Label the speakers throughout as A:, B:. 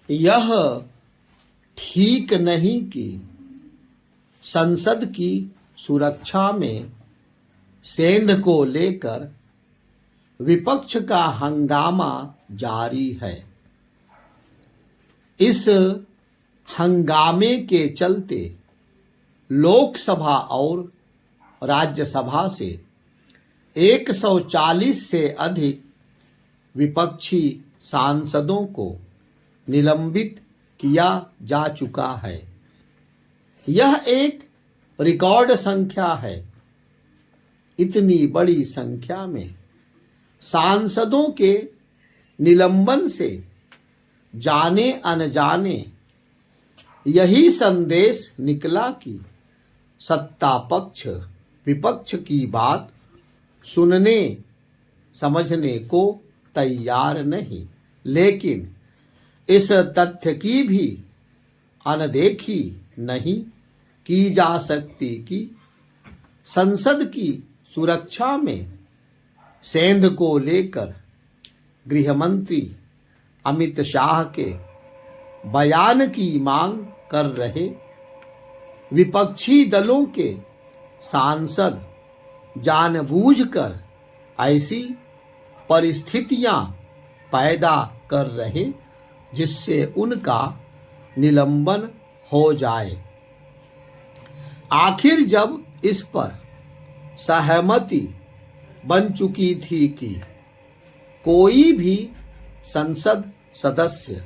A: यह ठीक नहीं कि संसद की सुरक्षा में सेंध को लेकर विपक्ष का हंगामा जारी है। इस हंगामे के चलते लोकसभा और राज्यसभा से 140 से अधिक विपक्षी सांसदों को निलंबित किया जा चुका है। यह एक रिकॉर्ड संख्या है। इतनी बड़ी संख्या में सांसदों के निलंबन से जाने अनजाने यही संदेश निकला कि सत्ता पक्ष विपक्ष की बात सुनने समझने को तैयार नहीं, लेकिन इस तथ्य की भी अनदेखी नहीं की जा सकती कि संसद की सुरक्षा में सेंध को लेकर गृह मंत्री अमित शाह के बयान की मांग कर रहे विपक्षी दलों के सांसद जानबूझकर ऐसी परिस्थितियां पैदा कर रहे जिससे उनका निलंबन हो जाए। आखिर जब इस पर सहमति बन चुकी थी कि कोई भी संसद सदस्य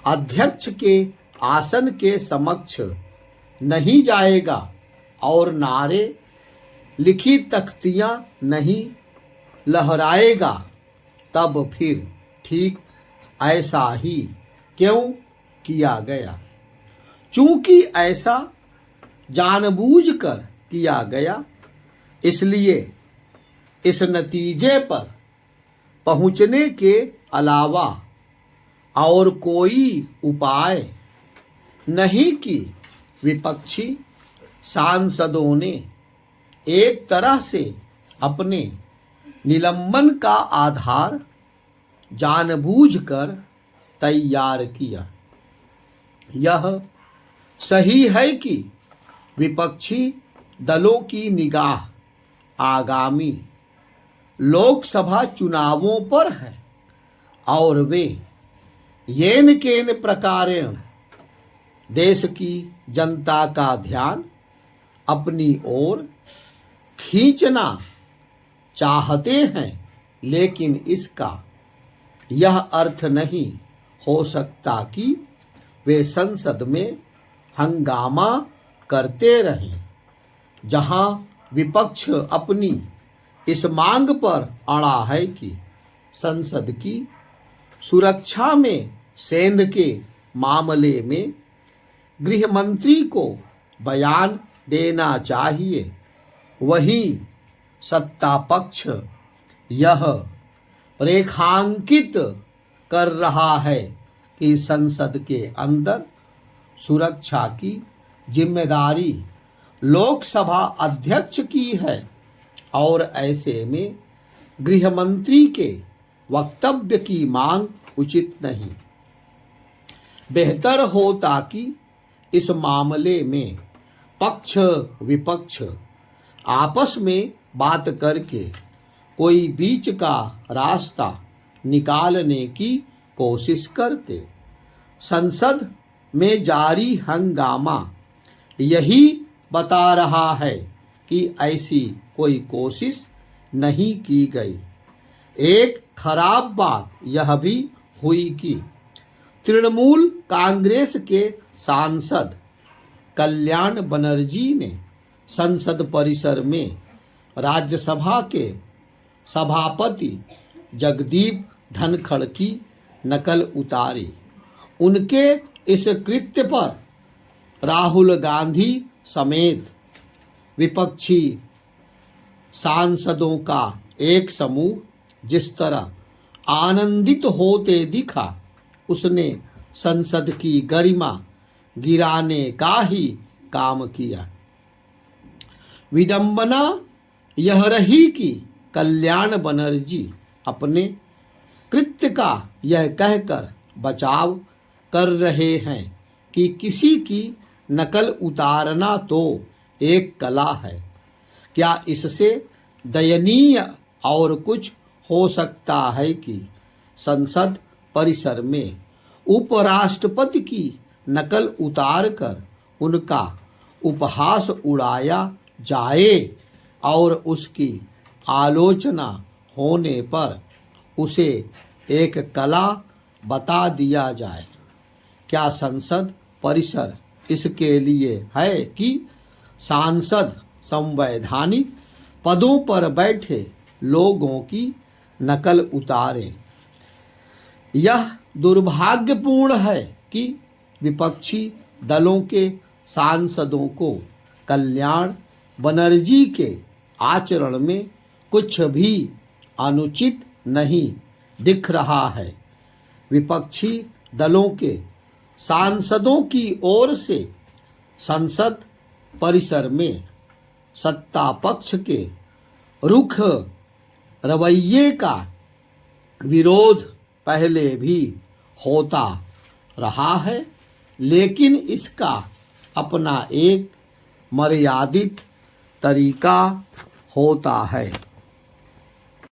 A: अध्यक्ष के आसन के समक्ष नहीं जाएगा और नारे लिखी तख्तियां नहीं लहराएगा, तब फिर ठीक ऐसा ही क्यों किया गया? चूंकि ऐसा जानबूझकर किया गया, इसलिए इस नतीजे पर पहुंचने के अलावा और कोई उपाय नहीं कि विपक्षी सांसदों ने एक तरह से अपने निलंबन का आधार जानबूझकर तैयार किया। यह सही है कि विपक्षी दलों की निगाह आगामी लोकसभा चुनावों पर है और वे येन केन प्रकारेण देश की जनता का ध्यान अपनी ओर खींचना चाहते हैं, लेकिन इसका यह अर्थ नहीं हो सकता कि वे संसद में हंगामा करते रहें। जहां विपक्ष अपनी इस मांग पर अड़ा है कि संसद की सुरक्षा में सेंध के मामले में गृह मंत्री को बयान देना चाहिए, वहीं सत्ता पक्ष यह रेखांकित कर रहा है कि संसद के अंदर सुरक्षा की जिम्मेदारी लोकसभा अध्यक्ष की है और ऐसे में गृह मंत्री के वक्तव्य की मांग उचित नहीं। बेहतर होता कि इस मामले में पक्ष विपक्ष आपस में बात करके कोई बीच का रास्ता निकालने की कोशिश करते। संसद में जारी हंगामा यही बता रहा है कि ऐसी कोई कोशिश नहीं की गई। एक खराब बात यह भी हुई कि तृणमूल कांग्रेस के सांसद कल्याण बनर्जी ने संसद परिसर में राज्यसभा के सभापति जगदीप धनखड़ की नकल उतारी। उनके इस कृत्य पर राहुल गांधी समेत विपक्षी सांसदों का एक समूह जिस तरह आनंदित होते दिखा, उसने संसद की गरिमा गिराने का ही काम किया। विडंबना यह रही कि कल्याण बनर्जी अपने कृत्य का यह कहकर बचाव कर रहे हैं कि किसी की नकल उतारना तो एक कला है। क्या इससे दयनीय और कुछ हो सकता है कि संसद परिसर में उपराष्ट्रपति की नकल उतार कर उनका उपहास उड़ाया जाए और उसकी आलोचना होने पर उसे एक कला बता दिया जाए? क्या संसद परिसर इसके लिए है कि सांसद संवैधानिक पदों पर बैठे लोगों की नकल उतारे? यह दुर्भाग्यपूर्ण है कि विपक्षी दलों के सांसदों को कल्याण बनर्जी के आचरण में कुछ भी अनुचित नहीं दिख रहा है। विपक्षी दलों के सांसदों की ओर से संसद परिसर में सत्ता पक्ष के रुख रवैये का विरोध पहले भी होता रहा है, लेकिन इसका अपना एक मर्यादित तरीका होता है।